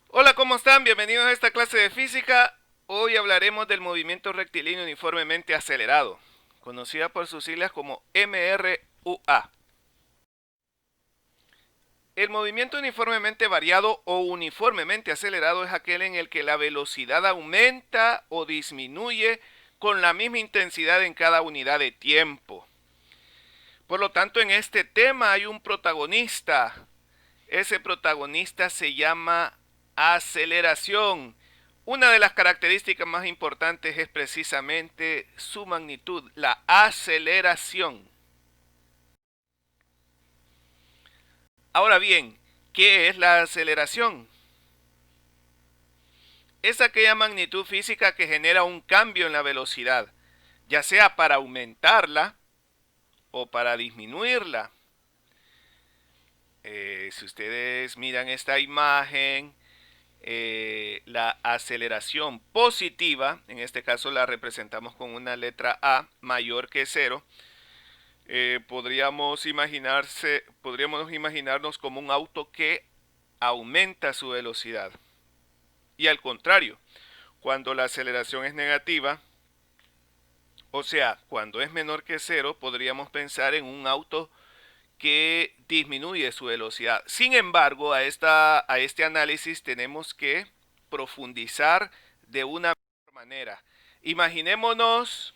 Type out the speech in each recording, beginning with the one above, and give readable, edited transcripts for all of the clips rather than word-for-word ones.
Hola, ¿cómo están? Bienvenidos a esta clase de física. Hoy hablaremos del movimiento rectilíneo uniformemente acelerado, conocida por sus siglas como MRUA. El movimiento uniformemente variado o uniformemente acelerado es aquel en el que la velocidad aumenta o disminuye con la misma intensidad en cada unidad de tiempo. Por lo tanto, en este tema hay un protagonista. Ese protagonista se llama aceleración. Una de las características más importantes es precisamente su magnitud, la aceleración. Ahora bien, ¿qué es la aceleración? Es aquella magnitud física que genera un cambio en la velocidad, ya sea para aumentarla o para disminuirla. Si ustedes miran esta imagen, la aceleración positiva, en este caso la representamos con una letra A mayor que cero, podríamos imaginarnos como un auto que aumenta su velocidad. Y al contrario, cuando la aceleración es negativa, o sea, cuando es menor que cero, podríamos pensar en un auto que disminuye su velocidad. Sin embargo, a este análisis tenemos que profundizar de una mejor manera. Imaginémonos,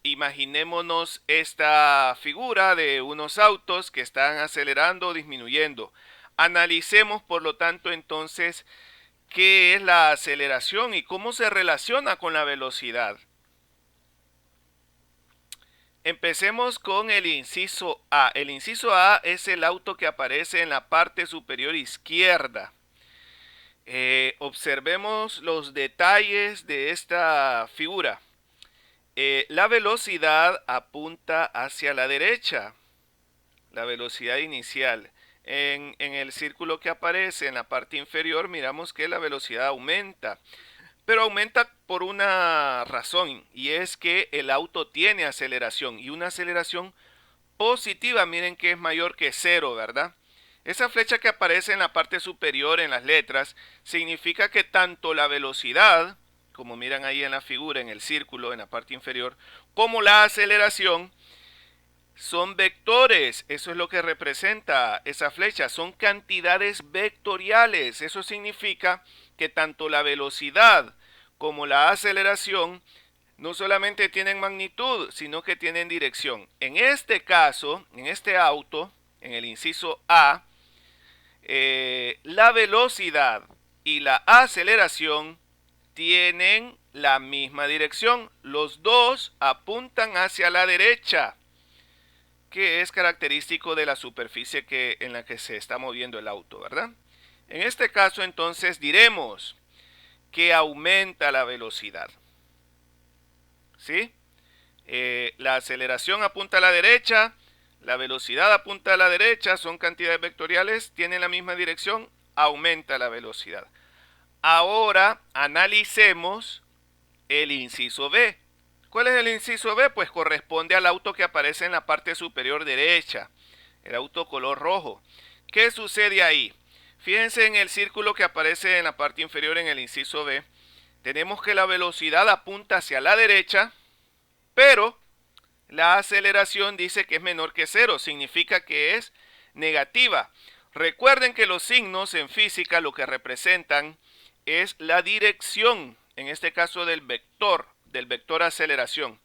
imaginémonos esta figura de unos autos que están acelerando o disminuyendo. Analicemos, por lo tanto, entonces, qué es la aceleración y cómo se relaciona con la velocidad. Empecemos con el inciso A. El inciso A es el auto que aparece en la parte superior izquierda. Observemos los detalles de esta figura. La velocidad apunta hacia la derecha, la velocidad inicial. En el círculo que aparece en la parte inferior miramos que la velocidad aumenta. Pero aumenta por una razón, y es que el auto tiene aceleración, y una aceleración positiva, miren que es mayor que cero, ¿verdad? Esa flecha que aparece en la parte superior en las letras significa que tanto la velocidad, como miran ahí en la figura, en el círculo, en la parte inferior, como la aceleración son vectores. Eso es lo que representa esa flecha. Son cantidades vectoriales. Eso significa que tanto la velocidad como la aceleración no solamente tienen magnitud, sino que tienen dirección. En este caso, en este auto, en el inciso A, la velocidad y la aceleración tienen la misma dirección. Los dos apuntan hacia la derecha, que es característico de la superficie en la que se está moviendo el auto, ¿verdad? En este caso, entonces, diremos que aumenta la velocidad. ¿Sí? La aceleración apunta a la derecha, la velocidad apunta a la derecha, son cantidades vectoriales, tienen la misma dirección, aumenta la velocidad. Ahora analicemos el inciso B. ¿Cuál es el inciso B? Pues corresponde al auto que aparece en la parte superior derecha, el auto color rojo. ¿Qué sucede ahí? Fíjense en el círculo que aparece en la parte inferior en el inciso B. Tenemos que la velocidad apunta hacia la derecha, pero la aceleración dice que es menor que cero, significa que es negativa. Recuerden que los signos en física lo que representan es la dirección, en este caso del vector aceleración.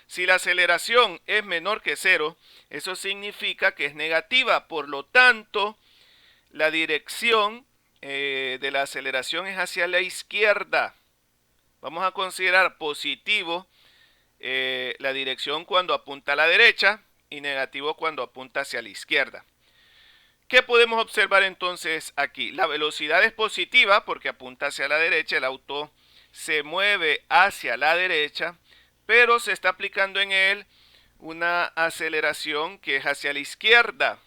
Si la aceleración es menor que cero, eso significa que es negativa, por lo tanto, la dirección de la aceleración es hacia la izquierda. Vamos a considerar positivo la dirección cuando apunta a la derecha y negativo cuando apunta hacia la izquierda. ¿Qué podemos observar entonces aquí? La velocidad es positiva porque apunta hacia la derecha, el auto se mueve hacia la derecha, pero se está aplicando en él una aceleración que es hacia la izquierda.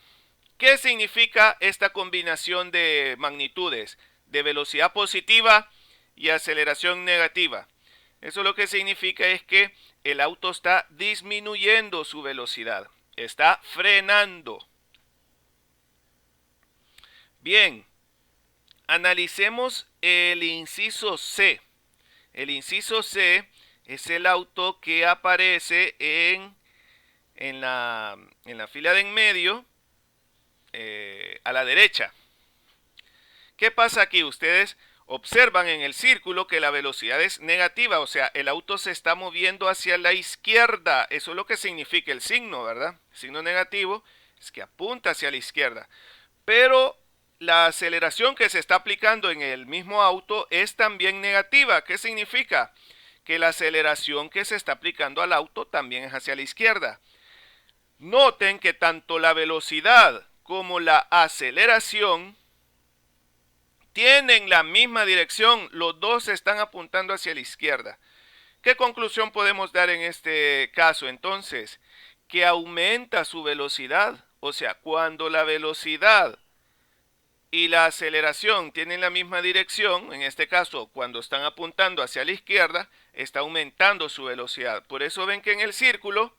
¿Qué significa esta combinación de magnitudes? De velocidad positiva y aceleración negativa. Eso lo que significa es que el auto está disminuyendo su velocidad, está frenando. Bien, Analicemos el inciso C. El inciso C es el auto que aparece en la fila de en medio, a la derecha. ¿Qué pasa aquí? Ustedes observan en el círculo que la velocidad es negativa, o sea, el auto se está moviendo hacia la izquierda. Eso es lo que significa el signo, ¿verdad? El signo negativo es que apunta hacia la izquierda. Pero la aceleración que se está aplicando en el mismo auto es también negativa. ¿Qué significa? Que la aceleración que se está aplicando al auto también es hacia la izquierda. Noten que tanto la velocidad como la aceleración tienen la misma dirección, los dos están apuntando hacia la izquierda. ¿Qué conclusión podemos dar en este caso entonces? Que aumenta su velocidad, o sea, cuando la velocidad y la aceleración tienen la misma dirección, en este caso cuando están apuntando hacia la izquierda, está aumentando su velocidad. Por eso ven que en el círculo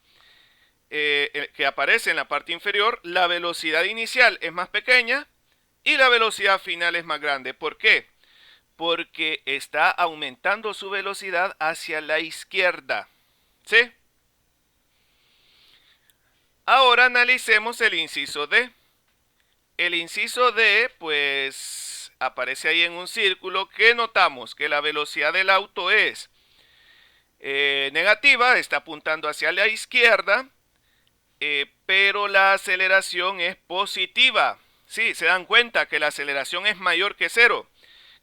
que aparece en la parte inferior, la velocidad inicial es más pequeña y la velocidad final es más grande. ¿Por qué? Porque está aumentando su velocidad hacia la izquierda. ¿Sí? Ahora analicemos el inciso D. El inciso D, pues, aparece ahí en un círculo que notamos que la velocidad del auto es negativa, está apuntando hacia la izquierda, pero la aceleración es positiva. Sí, se dan cuenta que la aceleración es mayor que cero.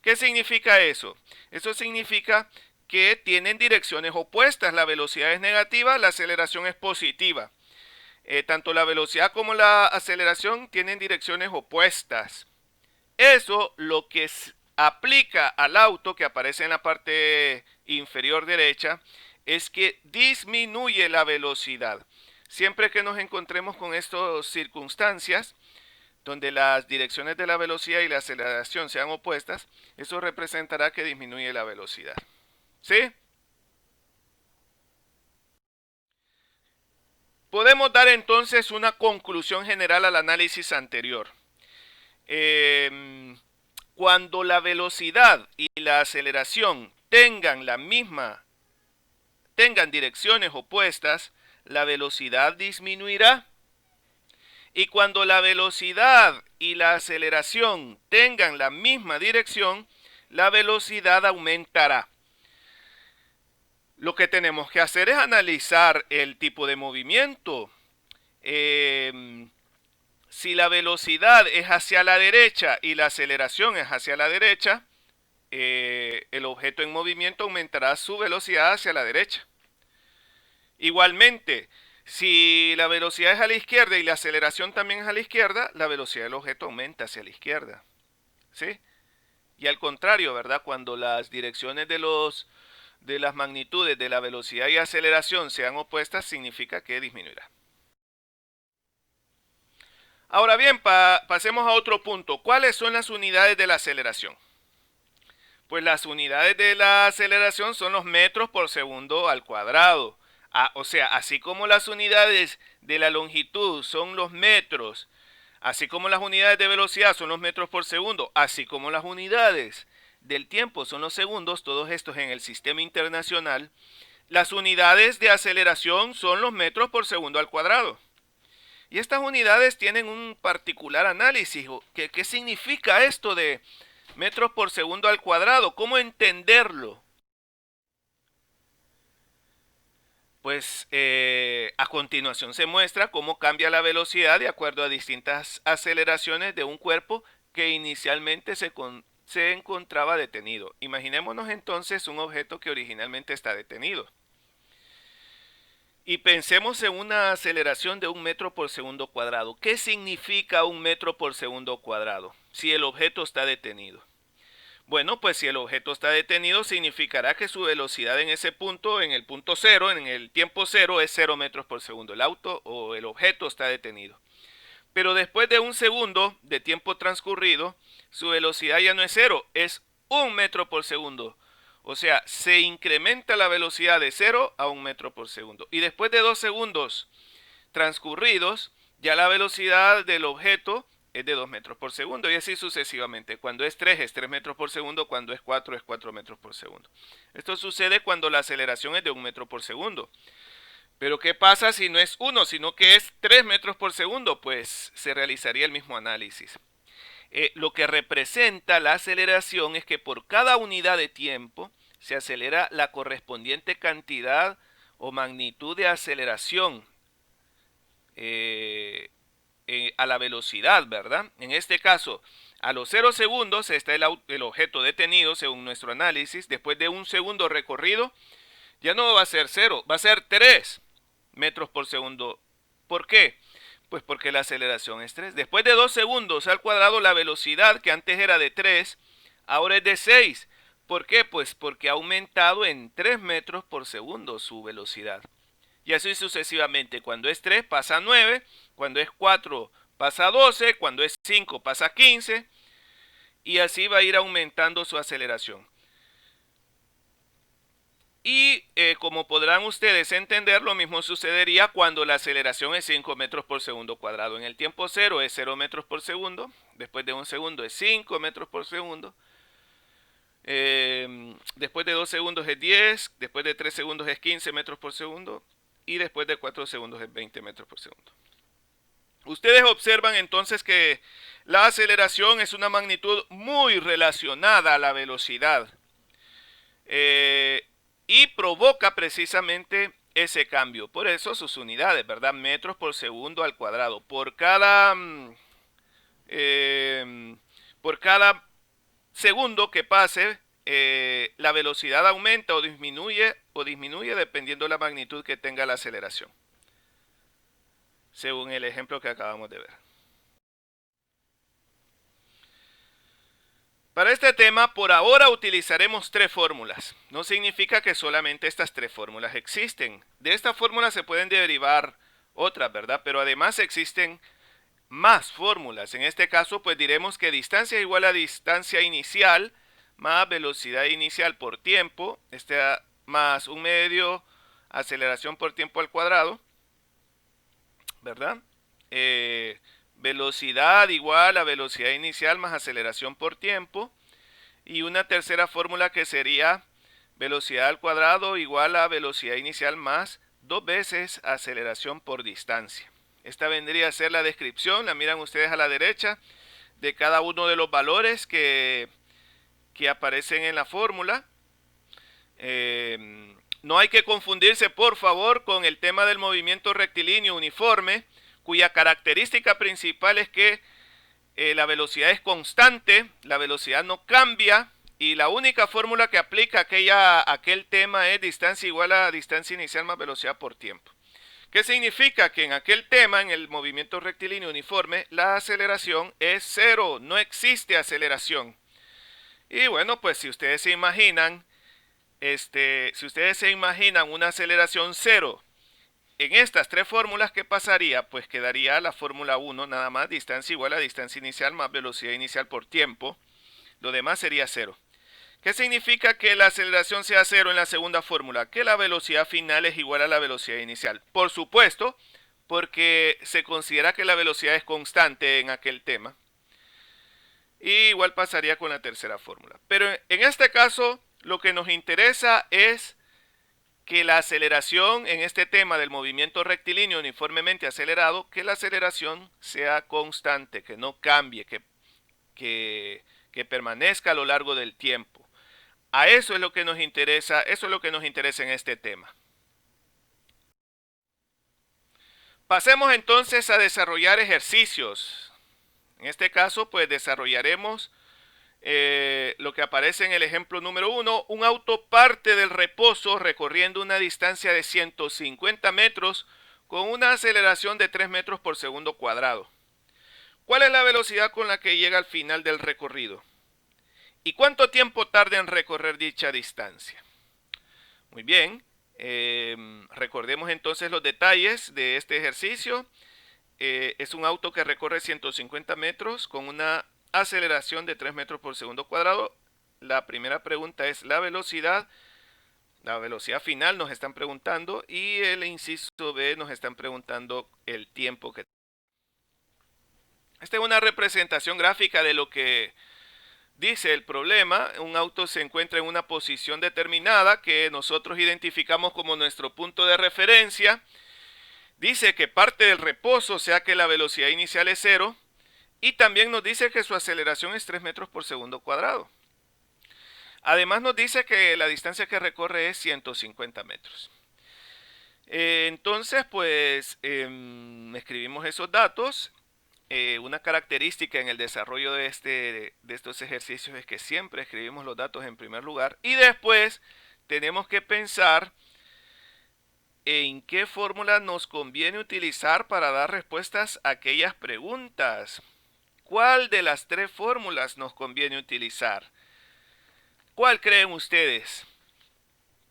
¿Qué significa eso? Eso significa que tienen direcciones opuestas. La velocidad es negativa, la aceleración es positiva. Tanto la velocidad como la aceleración tienen direcciones opuestas. Eso lo que aplica al auto que aparece en la parte inferior derecha es que disminuye la velocidad. Siempre que nos encontremos con estas circunstancias, donde las direcciones de la velocidad y la aceleración sean opuestas, eso representará que disminuye la velocidad. ¿Sí? Podemos dar entonces una conclusión general al análisis anterior. Cuando la velocidad y la aceleración tengan direcciones opuestas, la velocidad disminuirá. Y cuando la velocidad y la aceleración tengan la misma dirección, la velocidad aumentará. Lo que tenemos que hacer es analizar el tipo de movimiento. Si la velocidad es hacia la derecha y la aceleración es hacia la derecha, el objeto en movimiento aumentará su velocidad hacia la derecha. Igualmente, si la velocidad es a la izquierda y la aceleración también es a la izquierda, la velocidad del objeto aumenta hacia la izquierda. ¿Sí? Y al contrario, ¿verdad? Cuando las direcciones de las magnitudes de la velocidad y aceleración sean opuestas, significa que disminuirá. Ahora bien, pasemos a otro punto. ¿Cuáles son las unidades de la aceleración? Pues las unidades de la aceleración son los metros por segundo al cuadrado. O sea, así como las unidades de la longitud son los metros, así como las unidades de velocidad son los metros por segundo, así como las unidades del tiempo son los segundos, todos estos en el sistema internacional, las unidades de aceleración son los metros por segundo al cuadrado. Y estas unidades tienen un particular análisis. ¿Qué significa esto de metros por segundo al cuadrado? ¿Cómo entenderlo? Pues a continuación se muestra cómo cambia la velocidad de acuerdo a distintas aceleraciones de un cuerpo que inicialmente se encontraba detenido. Imaginémonos entonces un objeto que originalmente está detenido. Y pensemos en una aceleración de 1 metro por segundo cuadrado. ¿Qué significa 1 metro por segundo cuadrado si el objeto está detenido? Bueno, pues si el objeto está detenido, significará que su velocidad en ese punto, en el punto cero, en el tiempo cero, es 0 metros por segundo. El auto o el objeto está detenido. Pero después de 1 segundo de tiempo transcurrido, su velocidad ya no es 0, es 1 metro por segundo. O sea, se incrementa la velocidad de 0 a 1 metro por segundo. Y después de 2 segundos transcurridos, ya la velocidad del objeto es de 2 metros por segundo y así sucesivamente. Cuando es 3 es 3 metros por segundo, cuando es 4 es 4 metros por segundo. Esto sucede cuando la aceleración es de 1 metro por segundo. Pero ¿qué pasa si no es 1, sino que es 3 metros por segundo? Pues se realizaría el mismo análisis. Lo que representa la aceleración es que por cada unidad de tiempo se acelera la correspondiente cantidad o magnitud de aceleración a la velocidad, ¿verdad? En este caso, a los 0 segundos está el objeto detenido según nuestro análisis. Después de un segundo recorrido, ya no va a ser 0, va a ser 3 metros por segundo. ¿Por qué? Pues porque la aceleración es 3. Después de 2 segundos al cuadrado, la velocidad que antes era de 3, ahora es de 6. ¿Por qué? Pues porque ha aumentado en 3 metros por segundo su velocidad. Y así sucesivamente. Cuando es 3 pasa a 9, cuando es 4 pasa a 12, cuando es 5 pasa a 15. Y así va a ir aumentando su aceleración. Y como podrán ustedes entender, lo mismo sucedería cuando la aceleración es 5 metros por segundo cuadrado. En el tiempo 0 es 0 metros por segundo, después de un segundo es 5 metros por segundo, después de 2 segundos es 10, después de 3 segundos es 15 metros por segundo y después de 4 segundos es 20 metros por segundo. Ustedes observan entonces que la aceleración es una magnitud muy relacionada a la velocidad. Y provoca precisamente ese cambio. Por eso sus unidades, ¿verdad? Metros por segundo al cuadrado. Por cada segundo que pase, la velocidad aumenta o disminuye dependiendo de la magnitud que tenga la aceleración. Según el ejemplo que acabamos de ver. Para este tema, por ahora utilizaremos 3 fórmulas. No significa que solamente estas 3 fórmulas existen. De esta fórmula se pueden derivar otras, ¿verdad? Pero además existen más fórmulas. En este caso, pues diremos que distancia es igual a distancia inicial más velocidad inicial por tiempo, más un medio aceleración por tiempo al cuadrado, ¿verdad? Velocidad igual a velocidad inicial más aceleración por tiempo. Y una tercera fórmula que sería velocidad al cuadrado igual a velocidad inicial más 2 veces aceleración por distancia. Esta vendría a ser la descripción, la miran ustedes a la derecha, de cada uno de los valores que aparecen en la fórmula. No hay que confundirse, por favor, con el tema del movimiento rectilíneo uniforme, cuya característica principal es que la velocidad es constante, la velocidad no cambia y la única fórmula que aplica aquel tema es distancia igual a distancia inicial más velocidad por tiempo. ¿Qué significa? Que en aquel tema, en el movimiento rectilíneo uniforme, la aceleración es 0, no existe aceleración. Y bueno, pues si ustedes se imaginan, una aceleración 0, en estas 3 fórmulas, ¿qué pasaría? Pues quedaría la fórmula 1 nada más, distancia igual a distancia inicial más velocidad inicial por tiempo. Lo demás sería 0. ¿Qué significa que la aceleración sea 0 en la segunda fórmula? Que la velocidad final es igual a la velocidad inicial. Por supuesto, porque se considera que la velocidad es constante en aquel tema. Y igual pasaría con la tercera fórmula. Pero en este caso, lo que nos interesa es que la aceleración en este tema del movimiento rectilíneo uniformemente acelerado, que la aceleración sea constante, que no cambie, que permanezca a lo largo del tiempo. A eso es lo que nos interesa, en este tema. Pasemos entonces a desarrollar ejercicios. En este caso, pues desarrollaremos lo que aparece en el ejemplo número 1, un auto parte del reposo recorriendo una distancia de 150 metros con una aceleración de 3 metros por segundo cuadrado. ¿Cuál es la velocidad con la que llega al final del recorrido? ¿Y cuánto tiempo tarda en recorrer dicha distancia? Muy bien, recordemos entonces los detalles de este ejercicio. Es un auto que recorre 150 metros con una aceleración de 3 metros por segundo cuadrado. La primera pregunta es la velocidad final nos están preguntando, y el inciso B nos están preguntando el tiempo que. Esta es una representación gráfica de lo que dice el problema. Un auto se encuentra en una posición determinada que nosotros identificamos como nuestro punto de referencia. Dice que parte del reposo, o sea que la velocidad inicial es 0, y también nos dice que su aceleración es 3 metros por segundo cuadrado. Además nos dice que la distancia que recorre es 150 metros. Entonces, pues, escribimos esos datos. Una característica en el desarrollo de estos ejercicios es que siempre escribimos los datos en primer lugar y después tenemos que pensar en qué fórmula nos conviene utilizar para dar respuestas a aquellas preguntas. ¿Cuál de las tres fórmulas nos conviene utilizar? ¿Cuál creen ustedes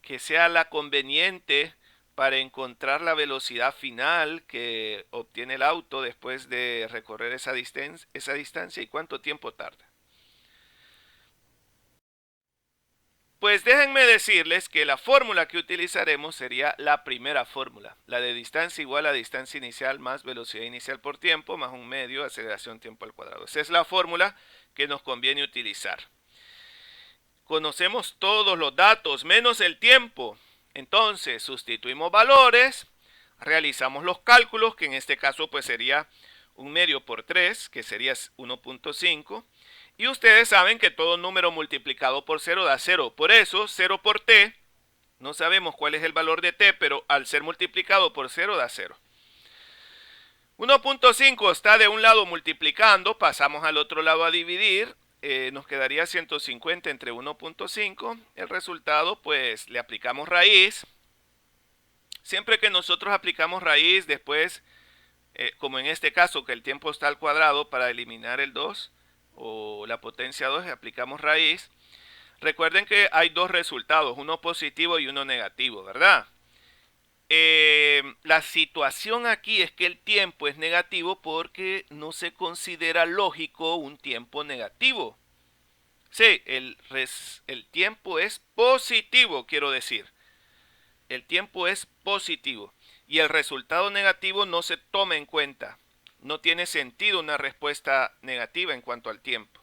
que sea la conveniente para encontrar la velocidad final que obtiene el auto después de recorrer esa distancia y cuánto tiempo tarda? Pues déjenme decirles que la fórmula que utilizaremos sería la primera fórmula, la de distancia igual a distancia inicial más velocidad inicial por tiempo más un medio aceleración tiempo al cuadrado. Esa es la fórmula que nos conviene utilizar. Conocemos todos los datos menos el tiempo. Entonces sustituimos valores, realizamos los cálculos, que en este caso pues sería un medio por 3, que sería 1.5. Y ustedes saben que todo número multiplicado por 0 da 0. Por eso 0 por t, no sabemos cuál es el valor de t, pero al ser multiplicado por 0 da 0. 1.5 está de un lado multiplicando, pasamos al otro lado a dividir. Nos quedaría 150 entre 1.5. El resultado, pues, le aplicamos raíz. Siempre que nosotros aplicamos raíz, después, como en este caso, que el tiempo está al cuadrado, para eliminar el 2 o la potencia 2, aplicamos raíz. Recuerden que hay dos resultados, uno positivo y uno negativo, ¿verdad? La situación aquí es que el tiempo es negativo porque no se considera lógico un tiempo negativo. Sí, el tiempo es positivo, quiero decir. El tiempo es positivo y el resultado negativo no se toma en cuenta. No tiene sentido una respuesta negativa en cuanto al tiempo.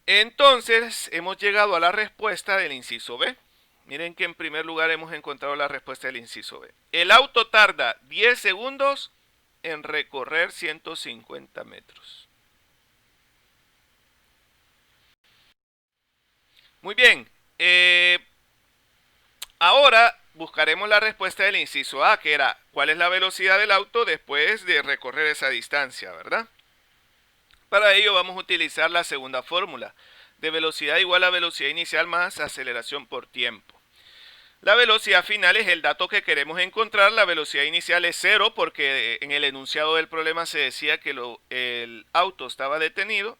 Entonces, hemos llegado a la respuesta del inciso B. Miren que en primer lugar hemos encontrado la respuesta del inciso B. El auto tarda 10 segundos en recorrer 150 metros. Muy bien. Ahora buscaremos la respuesta del inciso A, que era ¿cuál es la velocidad del auto después de recorrer esa distancia, verdad? Para ello vamos a utilizar la segunda fórmula, de velocidad igual a velocidad inicial más aceleración por tiempo. La velocidad final es el dato que queremos encontrar. La velocidad inicial es 0 porque en el enunciado del problema se decía que el auto estaba detenido.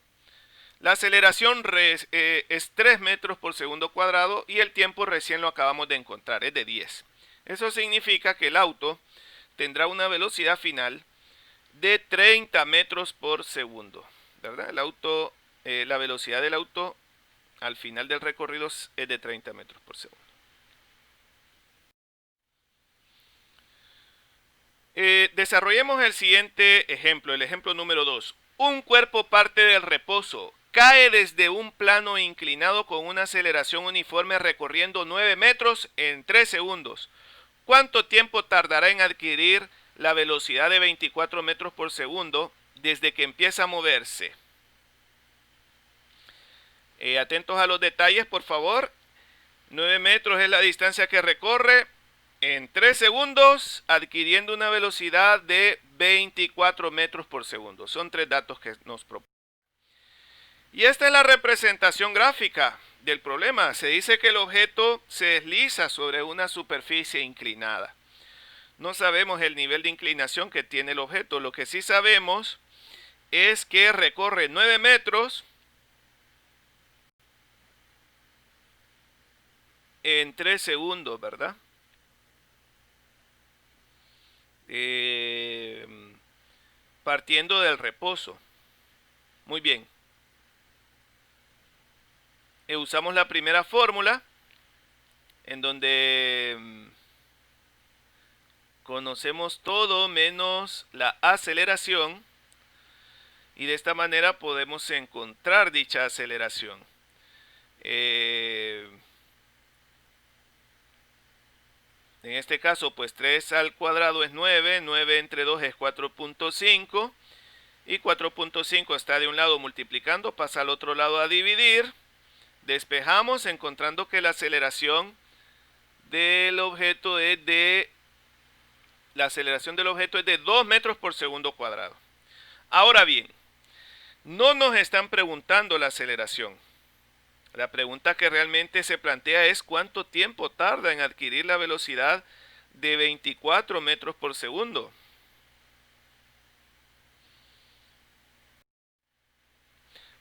La aceleración es 3 metros por segundo cuadrado y el tiempo recién lo acabamos de encontrar, es de 10. Eso significa que el auto tendrá una velocidad final de 30 metros por segundo, ¿verdad? La velocidad del auto al final del recorrido es de 30 metros por segundo. Desarrollemos el siguiente ejemplo, el ejemplo número 2. Un cuerpo parte del reposo, cae desde un plano inclinado con una aceleración uniforme recorriendo 9 metros en 3 segundos. ¿Cuánto tiempo tardará en adquirir la velocidad de 24 metros por segundo desde que empieza a moverse? Atentos a los detalles, por favor. 9 metros es la distancia que recorre en 3 segundos, adquiriendo una velocidad de 24 metros por segundo. Son 3 datos que nos proponen. Y esta es la representación gráfica del problema. Se dice que el objeto se desliza sobre una superficie inclinada. No sabemos el nivel de inclinación que tiene el objeto. Lo que sí sabemos es que recorre 9 metros en 3 segundos, ¿verdad? Partiendo del reposo. Muy bien. Usamos la primera fórmula en donde conocemos todo menos la aceleración. y de esta manera podemos encontrar dicha aceleración. En este caso, pues 3 al cuadrado es 9, 9 entre 2 es 4.5, y 4.5 está de un lado multiplicando, pasa al otro lado a dividir. Despejamos encontrando que la aceleración del objeto es de 2 metros por segundo cuadrado. Ahora bien, no nos están preguntando la aceleración. La pregunta que realmente se plantea es cuánto tiempo tarda en adquirir la velocidad de 24 metros por segundo.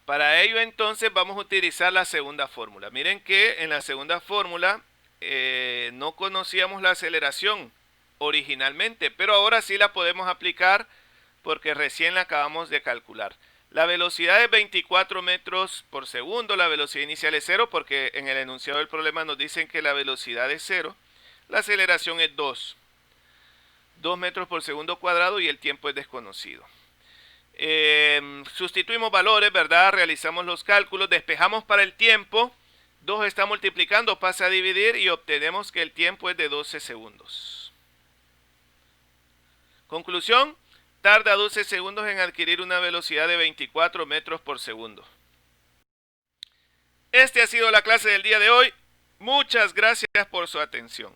Para ello entonces vamos a utilizar la segunda fórmula. Miren que en la segunda fórmula no conocíamos la aceleración originalmente, pero ahora sí la podemos aplicar porque recién la acabamos de calcular. La velocidad es 24 metros por segundo, la velocidad inicial es 0 porque en el enunciado del problema nos dicen que la velocidad es 0. La aceleración es 2 metros por segundo cuadrado y el tiempo es desconocido. Sustituimos valores, ¿verdad? Realizamos los cálculos, despejamos para el tiempo. 2 está multiplicando, pasa a dividir y obtenemos que el tiempo es de 12 segundos. Conclusión, tarda 12 segundos en adquirir una velocidad de 24 metros por segundo. Esta ha sido la clase del día de hoy. Muchas gracias por su atención.